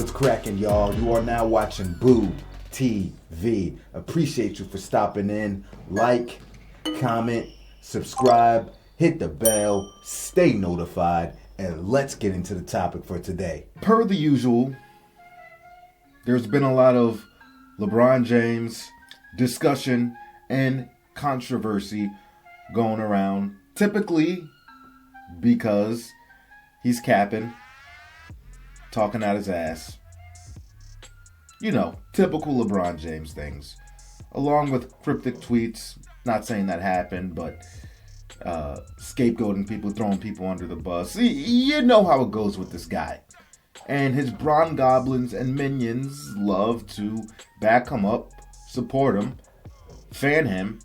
What's cracking, y'all? You are now watching Boo TV. Appreciate you for stopping in. Like, comment, subscribe, hit the bell, stay notified, and let's get into the topic for today. Per the usual, there's been a lot of LeBron James discussion and controversy going around, typically because he's capping, talking out his ass. You know, typical LeBron James things. Along with cryptic tweets, not saying that happened, but scapegoating people, throwing people under the bus. You know how it goes with this guy. And his Bron goblins and minions love to back him up, support him, fan him,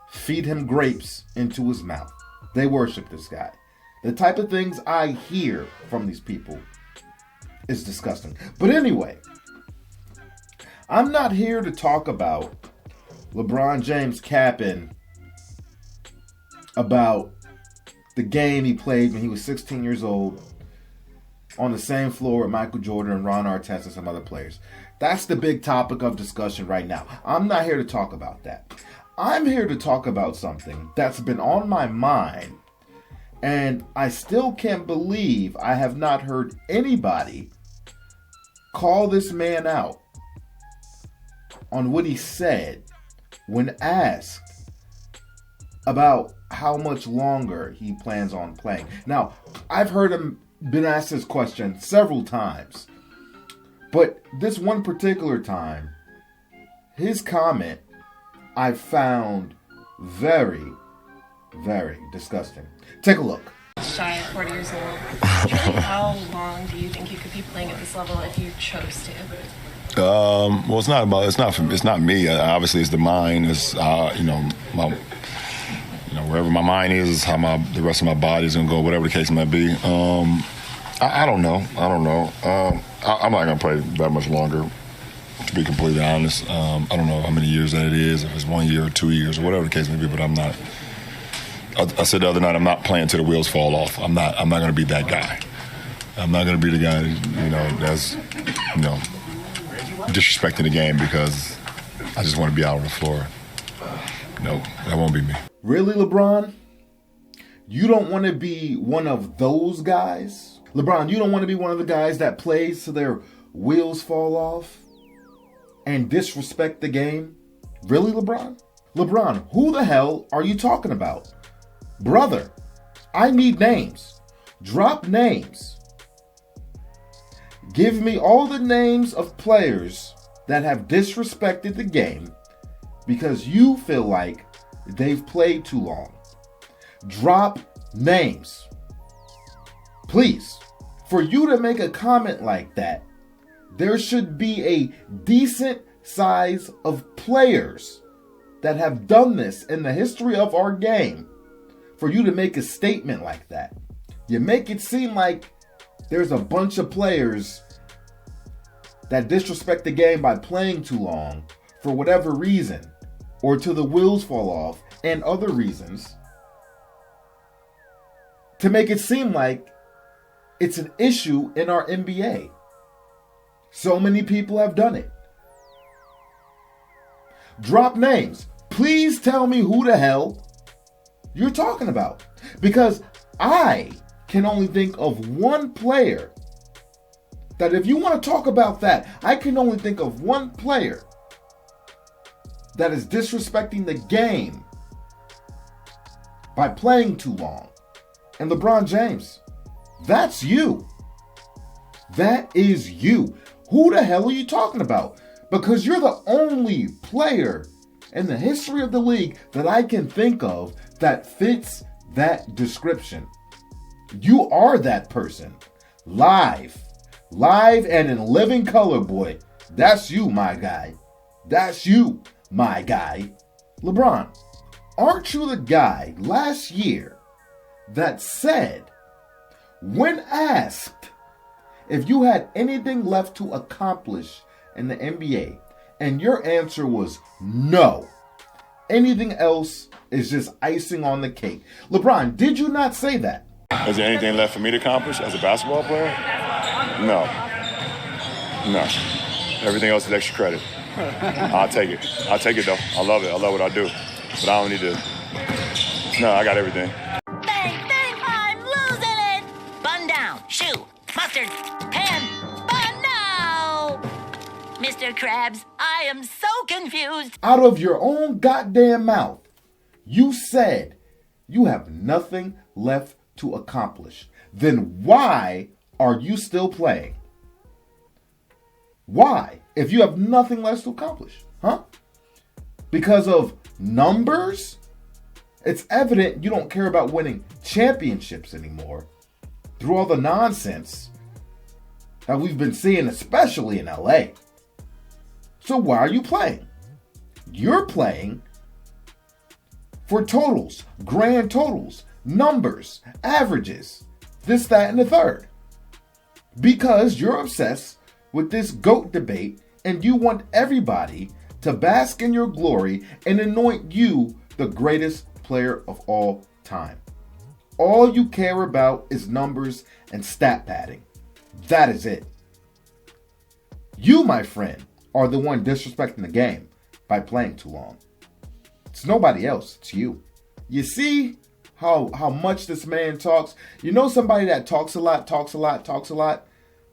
feed him grapes into his mouth. They worship this guy. The type of things I hear from these people is disgusting. But anyway, I'm not here to talk about LeBron James capping about the game he played when he was 16 years old on the same floor with Michael Jordan and Ron Artest and some other players. That's the big topic of discussion right now. I'm not here to talk about that. I'm here to talk about something that's been on my mind, and I still can't believe I have not heard anybody call this man out on what he said when asked about how much longer he plans on playing. Now, I've heard him been asked this question several times, but this one particular time, his comment I found very, very disgusting. Take a look. Shy at 40 years old. How long do you think you could be playing at this level if you chose to? Well, it's not me. Obviously, it's the mind. It's wherever my mind is how the rest of my body is gonna go. Whatever the case might be. I don't know. I'm not gonna play that much longer. To be completely honest, I don't know how many years that it is. If it's 1 year or 2 years or whatever the case may be. But I'm not. I said the other night, I'm not playing till the wheels fall off. I'm not going to be that guy. I'm not going to be the guy, that's, disrespecting the game because I just want to be out on the floor. No, that won't be me. Really, LeBron? You don't want to be one of those guys? LeBron, you don't want to be one of the guys that plays till their wheels fall off and disrespect the game? Really, LeBron? LeBron, who the hell are you talking about? Brother, I need names. Drop names. Give me all the names of players that have disrespected the game because you feel like they've played too long. Drop names. Please, for you to make a comment like that, there should be a decent size of players that have done this in the history of our game. For you to make a statement like that, you make it seem like there's a bunch of players that disrespect the game by playing too long for whatever reason, or till the wheels fall off, and other reasons, to make it seem like it's an issue in our NBA. So many people have done it. Drop names. Please tell me who the hell you're talking about, because I can only think of one player that, if you want to talk about that, I can only think of one player that is disrespecting the game by playing too long. And LeBron James, that's you. That is you. Who the hell are you talking about? Because you're the only player in the history of the league that I can think of that fits that description. You are that person. Live and in living color, boy. That's you, my guy. That's you, my guy. LeBron, aren't you the guy last year that said, when asked if you had anything left to accomplish in the NBA, and your answer was no, anything else is just icing on the cake? LeBron, did you not say that? Is there anything left for me to accomplish as a basketball player? No. No. Everything else is extra credit. I'll take it. I'll take it, though. I love it. I love what I do. But I don't need to. No, I got everything. Bang, bang, I'm losing it! Bun down, shoe, mustard, pen, bun now! Mr. Krabs, I am so confused. Out of your own goddamn mouth, you said you have nothing left to accomplish. Then why are you still playing? Why? If you have nothing left to accomplish, huh? Because of numbers? It's evident you don't care about winning championships anymore through all the nonsense that we've been seeing, especially in LA. So why are you playing? You're playing for totals, grand totals, numbers, averages, this, that, and the third. Because you're obsessed with this GOAT debate and you want everybody to bask in your glory and anoint you the greatest player of all time. All you care about is numbers and stat padding. That is it. You, my friend, are the one disrespecting the game by playing too long. It's nobody else, it's you. You see how much this man talks? You know somebody that talks a lot,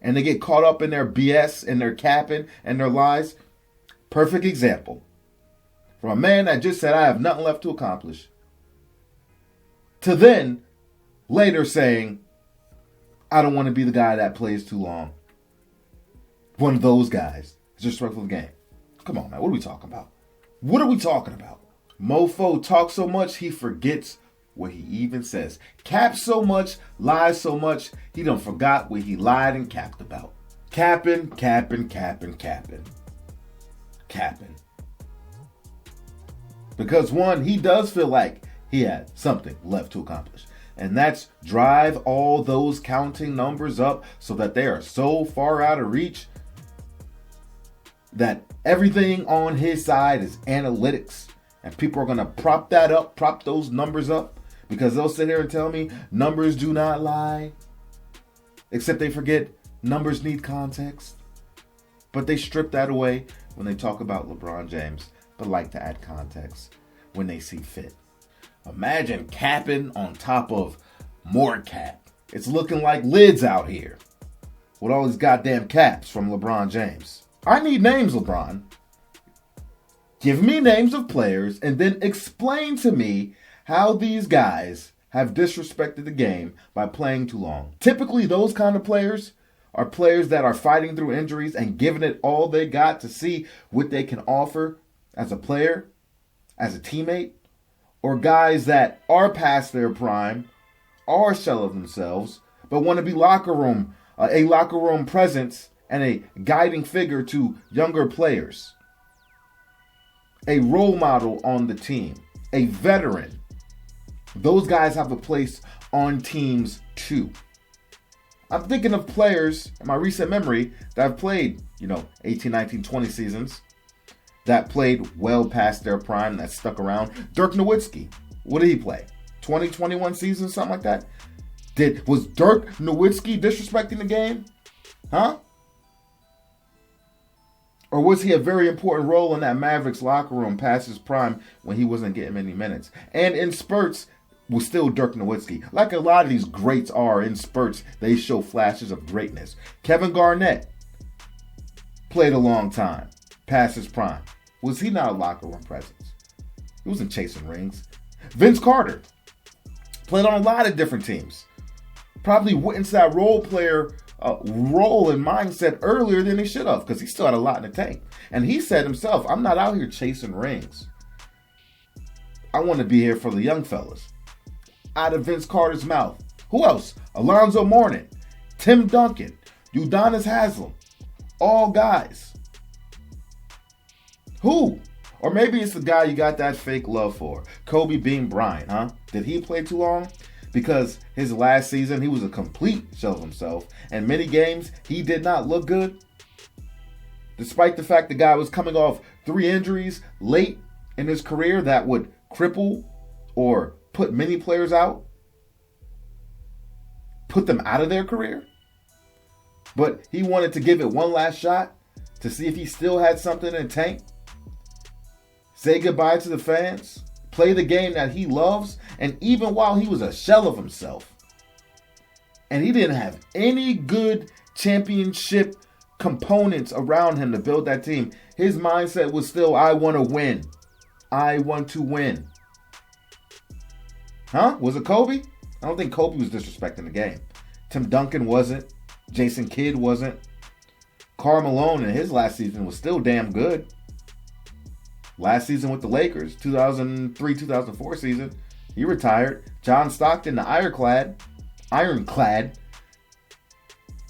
and they get caught up in their BS and their capping and their lies? Perfect example. From a man that just said, I have nothing left to accomplish, to then later saying, I don't want to be the guy that plays too long. One of those guys. It's disrespectful of the game. Come on, man. What are we talking about? What are we talking about? Mofo talks so much, he forgets what he even says. Caps so much, lies so much, he done forgot what he lied and capped about. Capping. Because one, he does feel like he had something left to accomplish. And that's drive all those counting numbers up so that they are so far out of reach that everything on his side is analytics. And people are going to prop that up, prop those numbers up, because they'll sit here and tell me numbers do not lie. Except they forget numbers need context. But they strip that away when they talk about LeBron James, but like to add context when they see fit. Imagine capping on top of more cap. It's looking like lids out here with all these goddamn caps from LeBron James. I need names, LeBron. Give me names of players and then explain to me how these guys have disrespected the game by playing too long. Typically, those kind of players are players that are fighting through injuries and giving it all they got to see what they can offer as a player, as a teammate, or guys that are past their prime, are a shell of themselves, but want to be a locker room presence and a guiding figure to younger players. A role model on the team, a veteran. Those guys have a place on teams too. I'm thinking of players in my recent memory that have played, 18, 19, 20 seasons, that played well past their prime, that stuck around. Dirk Nowitzki, what did he play? 20, 21 seasons, something like that? Was Dirk Nowitzki disrespecting the game? Huh? Or was he a very important role in that Mavericks locker room past his prime when he wasn't getting many minutes? And in spurts, was still Dirk Nowitzki. Like a lot of these greats are, in spurts, they show flashes of greatness. Kevin Garnett played a long time past his prime. Was he not a locker room presence? He wasn't chasing rings. Vince Carter played on a lot of different teams. Probably went into that role player role and mindset earlier than he should have, because he still had a lot in the tank. And he said himself, I'm not out here chasing rings. I want to be here for the young fellas. Out of Vince Carter's mouth. Who else? Alonzo Mourning, Tim Duncan, Udonis Haslem. All guys. Who? Or maybe it's the guy you got that fake love for. Kobe Bean Bryant, huh? Did he play too long? Because his last season, he was a complete shell of himself. And many games, he did not look good. Despite the fact the guy was coming off 3 injuries late in his career that would cripple or put many players out. Put them out of their career. But he wanted to give it one last shot to see if he still had something in the tank. Say goodbye to the fans. Play the game that he loves. And even while he was a shell of himself, and he didn't have any good championship components around him to build that team, his mindset was still, I want to win. I want to win. Huh? Was it Kobe? I don't think Kobe was disrespecting the game. Tim Duncan wasn't. Jason Kidd wasn't. Karl Malone in his last season was still damn good. Last season with the Lakers, 2003-2004 season, he retired. John Stockton, the ironclad,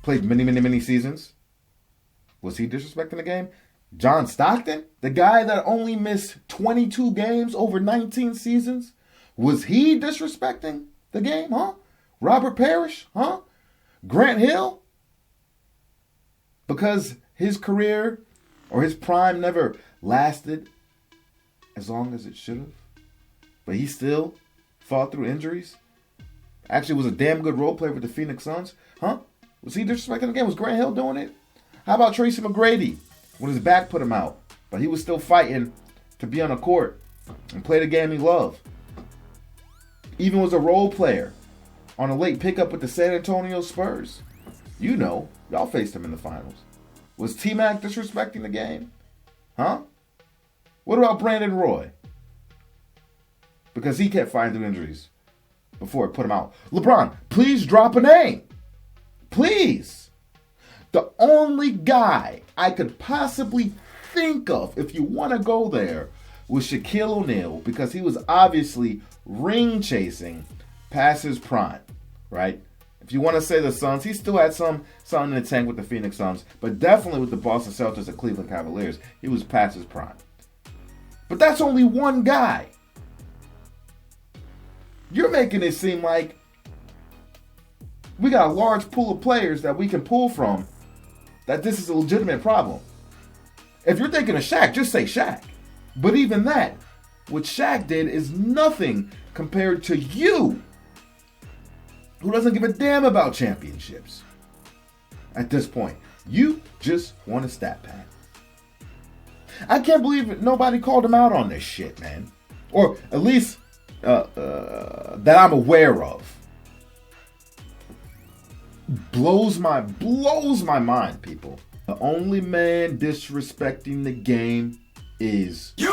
played many seasons. Was he disrespecting the game? John Stockton, the guy that only missed 22 games over 19 seasons, was he disrespecting the game, huh? Robert Parrish, huh? Grant Hill? Because his career or his prime never lasted as long as it should have, but he still fought through injuries. Actually was a damn good role player with the Phoenix Suns, huh? Was he disrespecting the game? Was Grant Hill doing it? How about Tracy McGrady when his back put him out, but he was still fighting to be on the court and play the game he loved? Even was a role player on a late pickup with the San Antonio Spurs. You know, y'all faced him in the finals. Was T-Mac disrespecting the game? Huh? What about Brandon Roy? Because he kept fighting through injuries before it put him out. LeBron, please drop a name. Please. The only guy I could possibly think of, if you want to go there, was Shaquille O'Neal, because he was obviously ring chasing past his prime, right? If you want to say the Suns, he still had something in the tank with the Phoenix Suns, but definitely with the Boston Celtics and Cleveland Cavaliers, he was past his prime. But that's only one guy. You're making it seem like we got a large pool of players that we can pull from, that this is a legitimate problem. If you're thinking of Shaq, just say Shaq. But even that, what Shaq did is nothing compared to you, who doesn't give a damn about championships. At this point, you just want a stat pad. I can't believe nobody called him out on this shit, man. Or at least that I'm aware of. Blows my mind, people. The only man disrespecting the game is you.